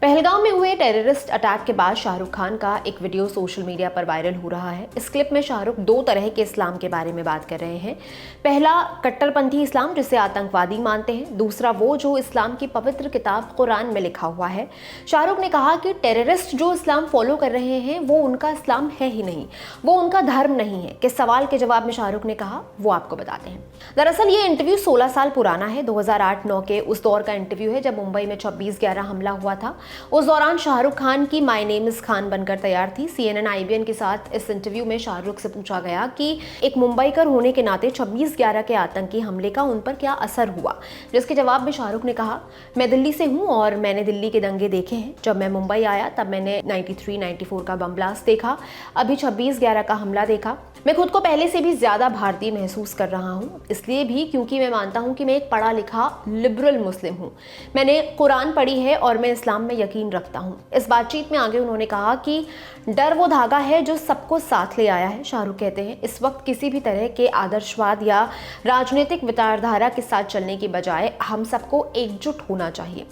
पहलगाम में हुए terrorist attack के बाद शाहरुख खान का एक वीडियो सोशल मीडिया पर वायरल हो रहा है। इस क्लिप में शाहरुख दो तरह के इस्लाम के बारे में बात कर रहे हैं। पहला कट्टरपंथी इस्लाम जिसे आतंकवादी मानते हैं, दूसरा वो जो इस्लाम की पवित्र किताब कुरान में लिखा हुआ है। शाहरुख ने कहा कि टेररिस्ट जो इस्लाम फॉलो कर रहे हैं वो उनका इस्लाम है ही नहीं, वो उनका धर्म नहीं है। किस सवाल के जवाब में शाहरुख ने कहा वो आपको बताते हैं। दरअसल ये इंटरव्यू 16 साल पुराना है। 2008-9 के उस दौर का इंटरव्यू है जब मुंबई में 26/11 हमला हुआ था। उस दौरान शाहरुख खान की माय नेम इज खान बनकर तैयार थी। CNN IBN के साथ इस इंटरव्यू में शाहरुख से पूछा गया कि एक मुंबईकर होने के नाते 26/11 के आतंकी हमले का उन पर क्या असर हुआ, जिसके जवाब में शाहरुख ने कहा, मैं दिल्ली से हूं और मैंने दिल्ली के दंगे देखे हैं। जब मैं मुंबई आया तब मैंने 93-94 का बम ब्लास्ट देखा, अभी 26/11 का हमला देखा। मैं खुद को पहले से भी ज्यादा भारतीय महसूस कर रहा हूँ, इसलिए भी क्योंकि मैं मानता हूँ कि मैं एक पढ़ा लिखा लिबरल मुस्लिम हूँ। मैंने कुरान पढ़ी है और मैं इस्लाम में यकीन रखता हूँ। इस बातचीत में आगे उन्होंने कहा कि डर वो धागा है जो सबको साथ ले आया है। शाहरुख कहते हैं, इस वक्त किसी भी तरह के आदर्शवाद या राजनीतिक विचारधारा के साथ चलने की बजाय हम सबको एकजुट होना चाहिए।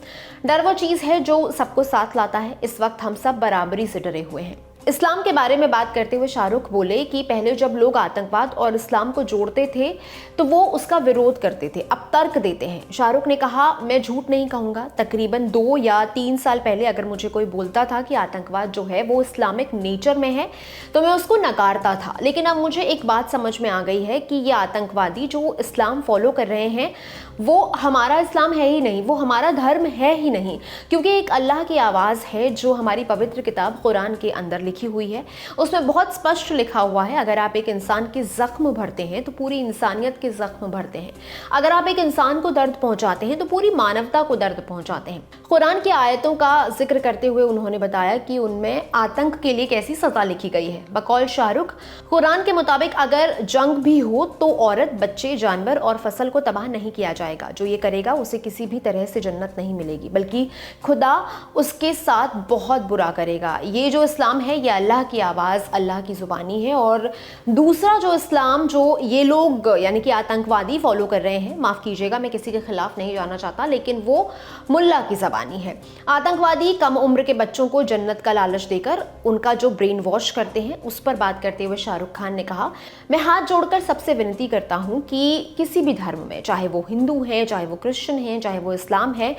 डर वो चीज़ है जो सबको साथ लाता है। इस वक्त हम सब बराबरी से डरे हुए हैं। इस्लाम के बारे में बात करते हुए शाहरुख बोले कि पहले जब लोग आतंकवाद और इस्लाम को जोड़ते थे तो वो उसका विरोध करते थे, अब तर्क देते हैं। शाहरुख ने कहा, मैं झूठ नहीं कहूँगा, तकरीबन 2 या 3 साल पहले अगर मुझे कोई बोलता था कि आतंकवाद जो है वो इस्लामिक नेचर में है तो मैं उसको नकारता था। लेकिन अब मुझे एक बात समझ में आ गई है कि ये आतंकवादी जो इस्लाम फॉलो कर रहे हैं वो हमारा इस्लाम है ही नहीं, वो हमारा धर्म है ही नहीं, क्योंकि एक अल्लाह की आवाज़ है जो हमारी पवित्र किताब कुरान के अंदर लिखी हुई है। उसमें बहुत स्पष्ट लिखा हुआ है, अगर आप एक इंसान के जख्म भरते हैं तो पूरी इंसानियत के जख्म भरते हैं। अगर आप एक इंसान को दर्द पहुंचाते हैं तो पूरी मानवता को दर्द पहुंचाते हैं। कुरान की आयतों का जिक्र करते हुए उन्होंने बताया कि उनमें आतंक के लिए कैसी सजा लिखी गई है। बकौल शाहरुख, कुरान के मुताबिक अगर जंग भी हो तो औरत, बच्चे, जानवर और फसल को तबाह नहीं किया जाएगा। जो ये करेगा उसे किसी भी तरह से जन्नत नहीं मिलेगी, बल्कि खुदा उसके साथ बहुत बुरा करेगा। ये जो इस्लाम है ये अल्लाह की आवाज़, अल्लाह की ज़ुबानी है। और दूसरा जो इस्लाम जो ये लोग यानी कि आतंकवादी फॉलो कर रहे हैं, माफ़ कीजिएगा मैं किसी के खिलाफ नहीं जाना चाहता, लेकिन वो मुल्ला की ज़बानी है। आतंकवादी कम उम्र के बच्चों को जन्नत का लालच देकर उनका जो ब्रेन वॉश करते हैं, उस पर बात करते हुए शाहरुख खान ने कहा, मैं हाथ जोड़कर सबसे विनती करता हूँ कि किसी भी धर्म में, चाहे वो हिंदू हैं, चाहे वो क्रिश्चियन हैं, चाहे वो इस्लाम है,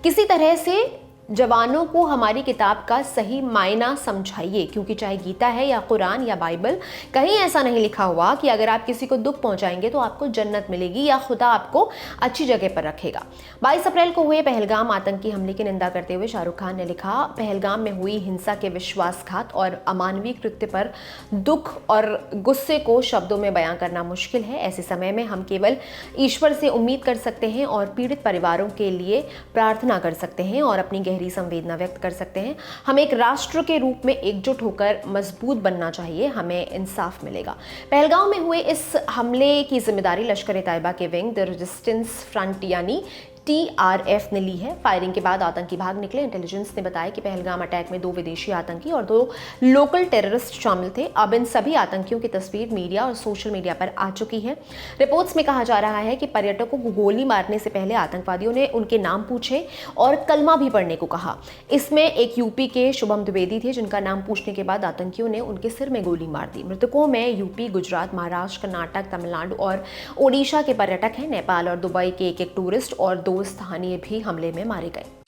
किसी तरह से जवानों को हमारी किताब का सही मायना समझाइए, क्योंकि चाहे गीता है या कुरान या बाइबल, कहीं ऐसा नहीं लिखा हुआ कि अगर आप किसी को दुख पहुंचाएंगे तो आपको जन्नत मिलेगी या खुदा आपको अच्छी जगह पर रखेगा। 22 अप्रैल को हुए पहलगाम आतंकी हमले की निंदा करते हुए शाहरुख खान ने लिखा, पहलगाम में हुई हिंसा के विश्वासघात और अमानवीय कृत्य पर दुख और गुस्से को शब्दों में बयां करना मुश्किल है। ऐसे समय में हम केवल ईश्वर से उम्मीद कर सकते हैं और पीड़ित परिवारों के लिए प्रार्थना कर सकते हैं और अपनी गहरी संवेदना व्यक्त कर सकते हैं। हम एक राष्ट्र के रूप में एकजुट होकर मजबूत बनना चाहिए, हमें इंसाफ मिलेगा। पहलगाम में हुए इस हमले की जिम्मेदारी लश्कर-ए-तैयबा के विंग द रेजिस्टेंस फ्रंट यानी TRF ने ली है। फायरिंग के बाद आतंकी भाग निकले। इंटेलिजेंस ने बताया कि पहलगाम अटैक में 2 विदेशी आतंकी और 2 लोकल टेररिस्ट शामिल थे। अब इन सभी आतंकियों की तस्वीर मीडिया और सोशल मीडिया पर आ चुकी है। रिपोर्ट्स में कहा जा रहा है कि पर्यटकों को गोली मारने से पहले आतंकवादियों ने उनके नाम पूछे और कलमा भी पढ़ने को कहा। इसमें एक यूपी के शुभम द्विवेदी थे, जिनका नाम पूछने के बाद आतंकियों ने उनके सिर में गोली मार दी। मृतकों में यूपी, गुजरात, महाराष्ट्र, कर्नाटक, तमिलनाडु और ओडिशा के पर्यटक हैं। नेपाल और दुबई के एक टूरिस्ट और 2 स्थानीय भी हमले में मारे गए।